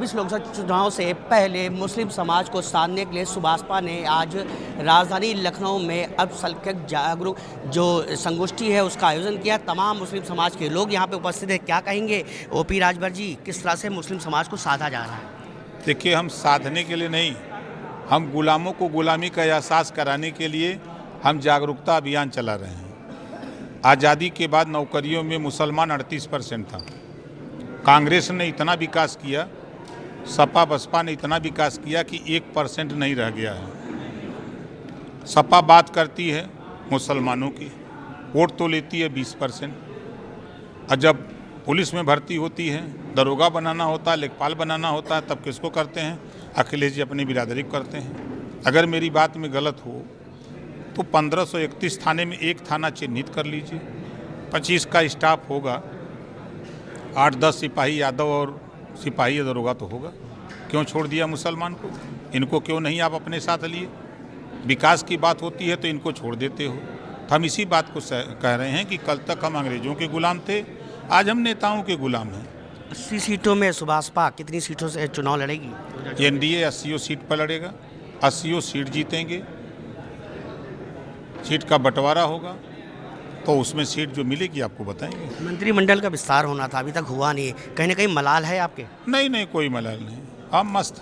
2024 लोकसभा चुनाव से पहले मुस्लिम समाज को साधने के लिए सुभाषपा ने आज राजधानी लखनऊ में अल्पसंख्यक जागरूक जो संगोष्ठी है उसका आयोजन किया। तमाम मुस्लिम समाज के लोग यहाँ पे उपस्थित हैं। क्या कहेंगे ओपी राजभर जी, किस तरह से मुस्लिम समाज को साधा जा रहा है? देखिए, हम साधने के लिए नहीं, हम गुलामों को गुलामी का एहसास कराने के लिए हम जागरूकता अभियान चला रहे हैं। आज़ादी के बाद नौकरियों में मुसलमान 38% था। कांग्रेस ने इतना विकास किया, सपा बसपा ने इतना विकास किया कि 1% नहीं रह गया है। सपा बात करती है मुसलमानों की, वोट तो लेती है 20%, और जब पुलिस में भर्ती होती है, दरोगा बनाना होता है, लेखपाल बनाना होता है, तब किसको करते हैं? अखिलेश जी अपनी बिरादरी को करते हैं। अगर मेरी बात में गलत हो तो 1531 थाने में एक थाना चिन्हित कर लीजिए, 25 का स्टाफ होगा, 8-10 सिपाही यादव और सिपाही दरोगा तो होगा। क्यों छोड़ दिया मुसलमान को? इनको क्यों नहीं आप अपने साथ लिए? विकास की बात होती है तो इनको छोड़ देते हो। तो हम इसी बात को कह रहे हैं कि कल तक हम अंग्रेजों के गुलाम थे, आज हम नेताओं के गुलाम हैं। 80 सीटों में सुभाषपा कितनी सीटों से चुनाव लड़ेगी? एनडीए 80 सीट पर लड़ेगा, 80 सीट जीतेंगे। सीट का बंटवारा होगा तो उसमें सीट जो मिलेगी आपको बताएंगे। मंत्रिमंडल का विस्तार होना था, अभी तक हुआ नहीं। कहीं ना कहीं मलाल है आपके? नहीं, कोई मलाल नहीं। हम मस्त,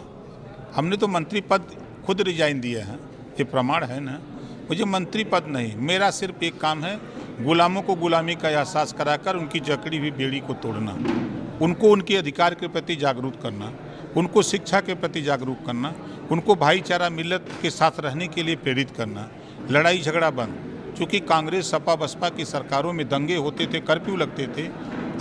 हमने तो मंत्री पद खुद रिजाइन दिया है, ये प्रमाण है ना। मुझे मंत्री पद नहीं, मेरा सिर्फ एक काम है, गुलामों को गुलामी का एहसास कराकर उनकी जकड़ी हुई बेड़ी को तोड़ना, उनको उनके अधिकार के प्रति जागरूक करना, उनको शिक्षा के प्रति जागरूक करना, उनको भाईचारा मिलत के साथ रहने के लिए प्रेरित करना, लड़ाई झगड़ा बंद। चूँकि कांग्रेस सपा बसपा की सरकारों में दंगे होते थे, कर्फ्यू लगते थे,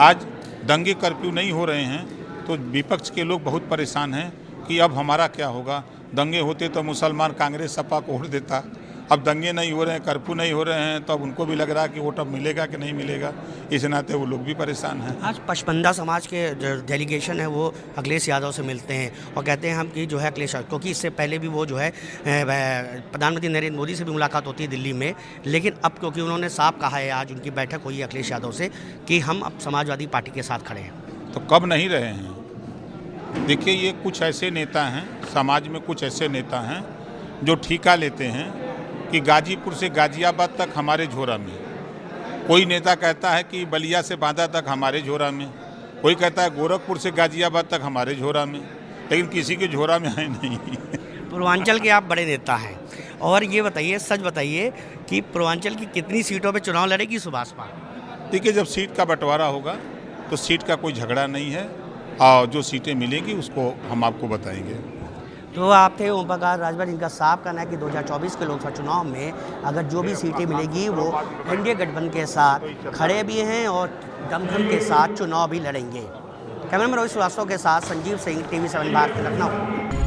आज दंगे कर्फ्यू नहीं हो रहे हैं तो विपक्ष के लोग बहुत परेशान हैं कि अब हमारा क्या होगा। दंगे होते तो मुसलमान कांग्रेस सपा को वोट देता, अब दंगे नहीं हो रहे हैं, कर्फ्यू नहीं हो रहे हैं, तो अब उनको भी लग रहा है कि वोट अब मिलेगा कि नहीं मिलेगा। इस नाते वो लोग भी परेशान हैं। आज पचपंदा समाज के जो डेलीगेशन है वो अखिलेश यादव से मिलते हैं और कहते हैं हम कि जो है अखिलेश, क्योंकि इससे पहले भी वो जो है प्रधानमंत्री नरेंद्र मोदी से भी मुलाकात होती है दिल्ली में, लेकिन अब क्योंकि उन्होंने साफ कहा है, आज उनकी बैठक हुई है अखिलेश यादव से कि हम अब समाजवादी पार्टी के साथ खड़े हैं। तो कब नहीं रहे हैं? देखिए, ये कुछ ऐसे नेता हैं, समाज में कुछ ऐसे नेता हैं जो ठेका लेते हैं कि गाजीपुर से गाजियाबाद तक हमारे झोरा में। कोई नेता कहता है कि बलिया से बांदा तक हमारे झोरा में, कोई कहता है गोरखपुर से गाजियाबाद तक हमारे झोरा में, लेकिन किसी के झोरा में है नहीं। पूर्वांचल के आप बड़े नेता हैं और ये बताइए, सच बताइए कि पूर्वांचल की कितनी सीटों पे चुनाव लड़ेगी सुभाषपा? देखिए, जब सीट का बंटवारा होगा तो सीट का कोई झगड़ा नहीं है, और जो सीटें मिलेंगी उसको हम आपको बताएंगे। तो आप थे ओम प्रकाश राजभर, जिनका साफ कहना है कि 2024 के लोकसभा चुनाव में अगर जो भी सीटें मिलेगी वो एनडीए गठबंधन के साथ खड़े भी हैं और दमखम के साथ चुनाव भी लड़ेंगे। कैमरामैन रोहित श्रीवास्तव के साथ संजीव सिंह, TV7 भारत, लखनऊ।